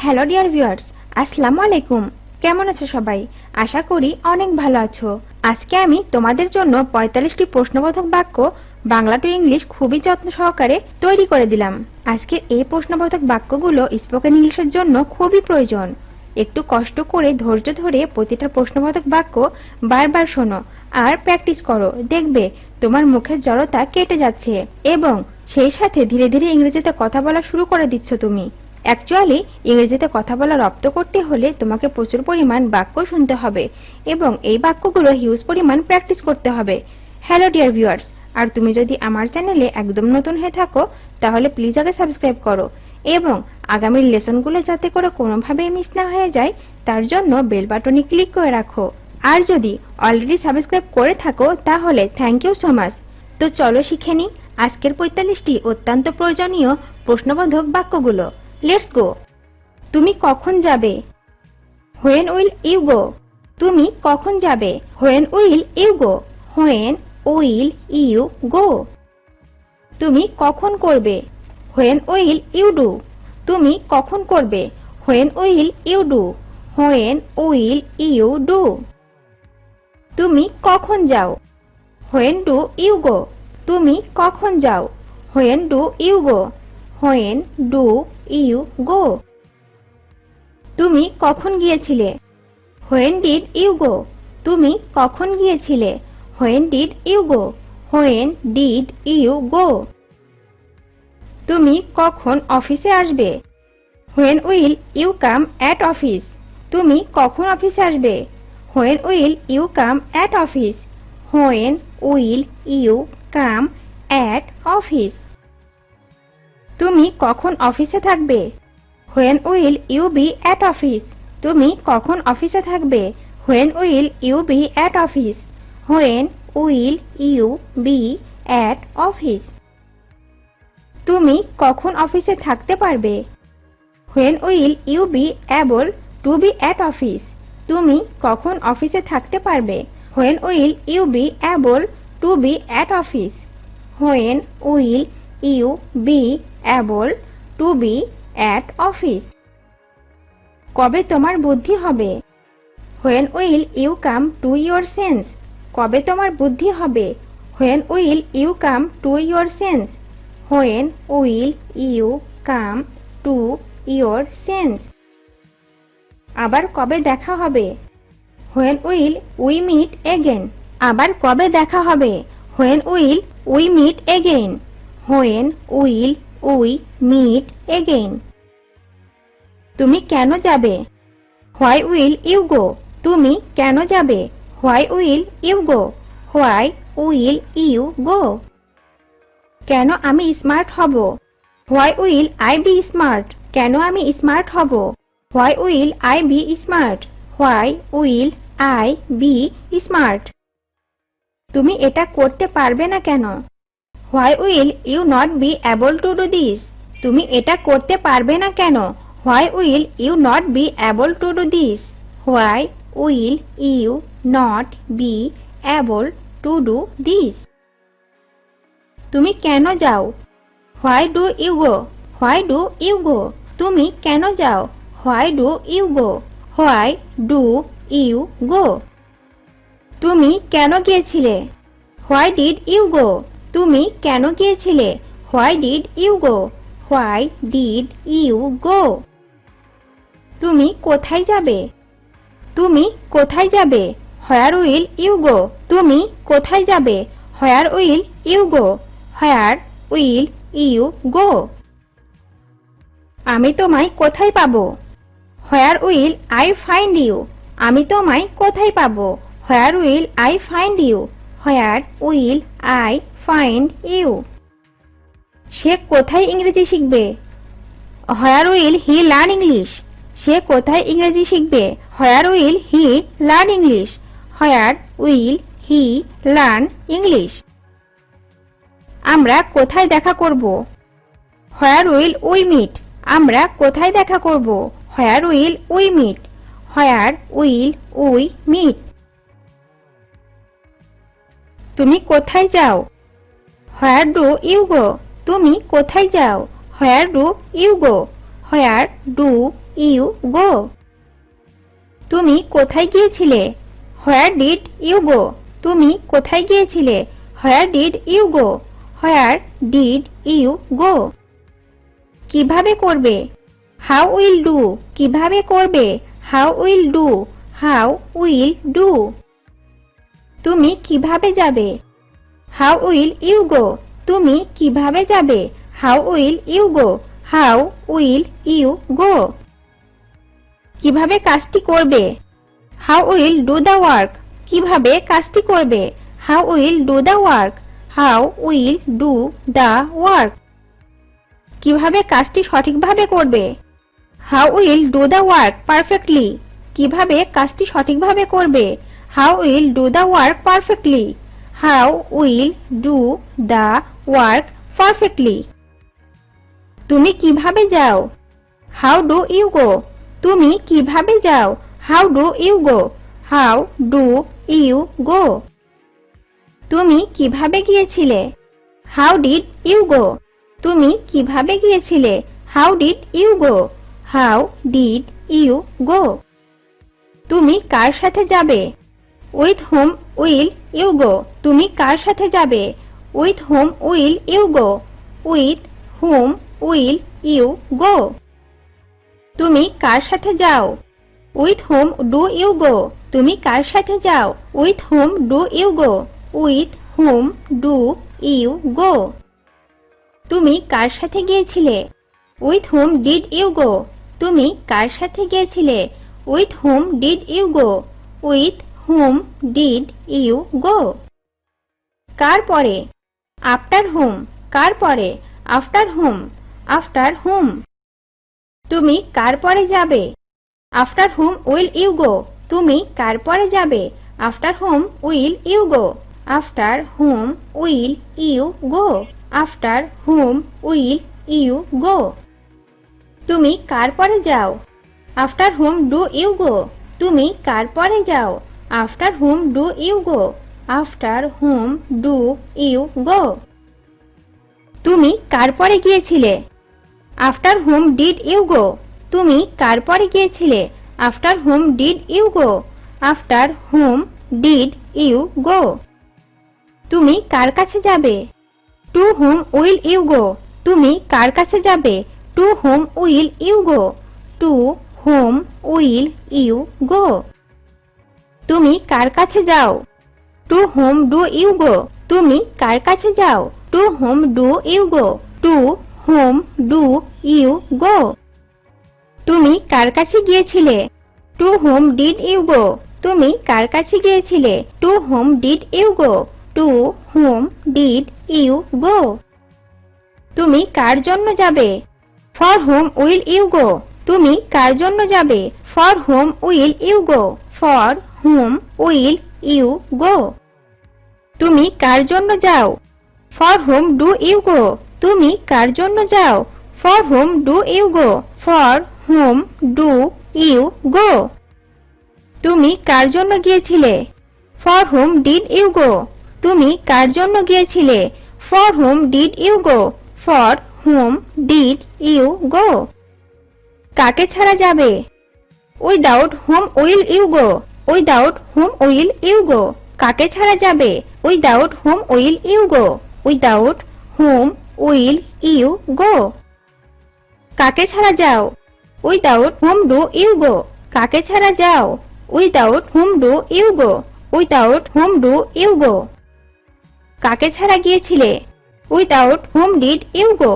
Hello dear viewers, আসসালামু আলাইকুম। কেমন আছো সবাই? আশা করি অনেক ভালো আছো। আজকে আমি তোমাদের জন্য ৪৫টি প্রশ্নবোধক বাক্য বাংলা টু ইংলিশ খুবই যত্ন সহকারে তৈরি করে দিলাম। আজকে এই প্রশ্নবোধক বাক্যগুলো স্পোকেন ইংলিশের জন্য খুবই প্রয়োজন। একটু কষ্ট করে ধৈর্য ধরে প্রতিটা প্রশ্নবোধক বাক্য বারবার শোনো আর প্র্যাকটিস করো। দেখবে তোমার মুখের জড়তা কেটে যাচ্ছে এবং সেই সাথে ধীরে ধীরে ইংরেজিতে কথা বলা শুরু করে দিচ্ছ তুমি। অ্যাকচুয়ালি ইংরেজিতে কথা বলা রপ্ত করতে হলে তোমাকে প্রচুর পরিমাণ বাক্য শুনতে হবে এবং এই বাক্যগুলো হিউজ পরিমাণ প্র্যাকটিস করতে হবে। হ্যালো ডিয়ার ভিউয়ার্স, আর তুমি যদি আমার চ্যানেলে একদম নতুন হয়ে থাকো তাহলে প্লিজ আগে সাবস্ক্রাইব করো এবং আগামীর লেসনগুলো যাতে করে কোনোভাবেই মিস না হয়ে যায় তার জন্য বেল বাটনে ক্লিক করে রাখো। আর যদি অলরেডি সাবস্ক্রাইব করে থাকো তাহলে থ্যাংক ইউ সো মাচ। তো চলো শিখে নিই আজকের ৪৫টি অত্যন্ত প্রয়োজনীয় প্রশ্নবোধক বাক্যগুলো। Let's go. তুমি কখন যাবে? When will you go? তুমি কখন যাবে? When will you go? When will you go? তুমি কখন করবে? When will you do? তুমি কখন করবে? When will you do? When will you do? তুমি কখন যাও? When do you go? তুমি কখন যাও? When do you go? When do you go? তুমি কখন গিয়েছিলে? When did you go? তুমি কখন গিয়েছিলে? When did you go? When did you go? তুমি কখন অফিসে আসবে? When will you come at office? তুমি কখন অফিসে আসবে? When will you come at office? When will you come at office? তুমি কখন অফিসে থাকবে? When will you be at office? তুমি কখন অফিসে থাকবে? When will you be at office? When will you be at office? তুমি কখন অফিসে থাকতে পারবে? When will you be able to be at office? তুমি কখন অফিসে থাকতে পারবে? When will you be able to be at office? When will you be able to be at office? কবে তোমার বুদ্ধি হবে? When will you come to your sense? কবে তোমার বুদ্ধি হবে? When will you come to your sense? When will you come to your sense? আবার কবে দেখা হবে? When will we meet again? আবার কবে দেখা হবে? When will we meet again? When will we meet again? তুমি কেন যাবে? Why will you go? তুমি কেন যাবে? Why will you go? Why will you go? কেন আমি স্মার্ট হব? Why will I be smart? কেন আমি স্মার্ট হব? Why will I be smart? Why will I be smart? তুমি এটা করতে পারবে না কেন? Why will you not be able to do this? তুমি এটা করতে পারবে না কেন? Why will you not be able to do this? Why will you not be able to do this? তুমি কেন যাও? Why do you go? Why do you go? তুমি কেন যাও? Why do you go? Why do you go? তুমি কেন গিয়েছিলে? Why did you go? তুমি কেন গিয়েছিলে? Why did you go? Why did you go? তুমি কোথায় যাবে? তুমি কোথায় যাবে? Where will you go? তুমি কোথায় যাবে? Where will you go? Where will you go? আমি তোমায় কোথায় পাবো? Where will I find you? আমি তোমায় কোথায় পাবো? Where will I find you? Where will I find you? সে কোথায় ইংরেজি শিখবে? Where will he learn English? সে কোথায় ইংরেজি শিখবে? Where will he learn English? Where will he learn English? আমরা কোথায় দেখা করব? Where will we meet? আমরা কোথায় দেখা করব? Where will we meet? Where will we meet? তুমি কোথায় যাও? Where do you go? তুমি কোথায় যাও? Where do you go? Where do you go? তুমি কোথায় গিয়েছিলে? Where did you go? তুমি কোথায় গিয়েছিলে? Where did you go? Where did you go? কিভাবে করবে? How will do? কিভাবে করবে? How will do? How will do? তুমি কিভাবে যাবে? How will you go? তুমি কিভাবে যাবে? How will you go? How will you go? কিভাবে কাজটি করবে? How will do the work? কিভাবে কাজটি করবে? How will do the work? How will do the work? কিভাবে কাজটি সঠিকভাবে করবে? How will do the work perfectly? কিভাবে কাজটি সঠিকভাবে করবে? How will do the work perfectly? How will do the work perfectly? তুমি কিভাবে যাও? How do you go? তুমি কিভাবে যাও? How do you go? How do you go? তুমি কিভাবে গিয়েছিলে? How did you go? তুমি কিভাবে গিয়েছিলে? How did you go? How did you go? তুমি কার সাথে যাবে? With whom will you go? তুমি কার সাথে যাবে? With whom will you go? With whom will you go? তুমি কার সাথে যাও? With whom do you go? তুমি কার সাথে যাও? With whom do you go? With whom do you go? তুমি কার সাথে গিয়েছিলে? With whom did you go? তুমি কার সাথে গিয়েছিলে? With whom did you go? With whom did you go? কার পরে? After whom? কার পরে? After whom? After whom? তুমি কার পরে যাবে? After whom will you go? তুমি কার পরে যাবে? After whom will you go? After whom will you go? After whom will you go? তুমি কার পরে যাও? After whom do you go? তুমি কার পরে যাও? After whom do you go? After whom do you go? তুমি কার পরে গিয়েছিলে? After whom did you go? তুমি কার পরে গিয়েছিলে? After whom did you go? After whom did you go? তুমি কার কাছে যাবে? To whom will you go? তুমি কার কাছে যাবে? To whom will you go? To whom will you go? তুমি কার কাছে যাও? To whom do you go? তুমি কার কাছে যাও? To whom do you go? To whom do you go? তুমি কার কাছে গিয়েছিলে? To whom did you go? তুমি কার কাছে গিয়েছিলে? To whom did you go? To whom did you go? তুমি কার জন্য যাবে? For whom will you go? তুমি কার জন্য যাবে? For whom will you go? For whom will you go? তুমি কার জন্য যাও? For whom do you go? তুমি কার জন্য যাও? For whom do you go? For whom do you go? তুমি কার জন্য গিয়েছিলে? For whom did you go? তুমি কার জন্য গিয়েছিলে? For whom did you go? For whom did you go? কাকে ছাড়া যাবে? Without whom will you go? Without whom will you go? কাকে ছাড়া যাবে? Without whom will you go? Without whom will you go? কাকে ছাড়া যাও? Without whom do you go? কাকে ছাড়া যাও? Without whom do you go? Without whom do you go? কাকে ছাড়া গিয়েছিলে? Without whom did you go?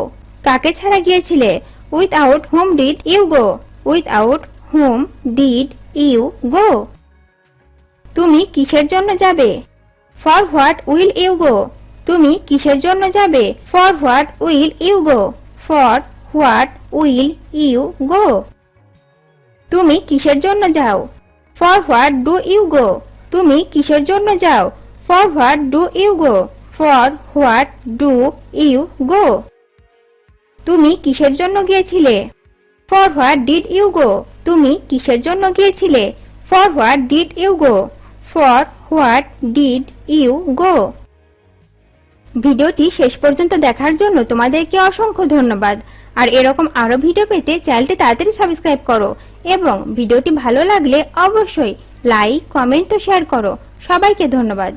কাকে ছাড়া গিয়েছিলে? Without whom did you go? Without whom did you go? তুমি কিসের জন্য যাবে? For what will you go? তুমি কিসের জন্য যাবে? For what will you go? For what will you go? তুমি কিসের জন্য যাও? For what do you go? তুমি কিসের জন্য যাও? For what do you go? For what do you go? তুমি কিসের জন্য গিয়েছিলে? For what did you go? তুমি কিসের জন্য গিয়েছিলে? For what did you go? For what did you go? ভিডিওটি শেষ পর্যন্ত দেখার জন্য তোমাদেরকে অসংখ্য ধন্যবাদ। আর এরকম আরো ভিডিও পেতে চ্যানেলটি তাড়াতাড়ি সাবস্ক্রাইব করো এবং ভিডিওটি ভালো লাগলে অবশ্যই লাইক, কমেন্ট ও শেয়ার করো। সবাইকে ধন্যবাদ।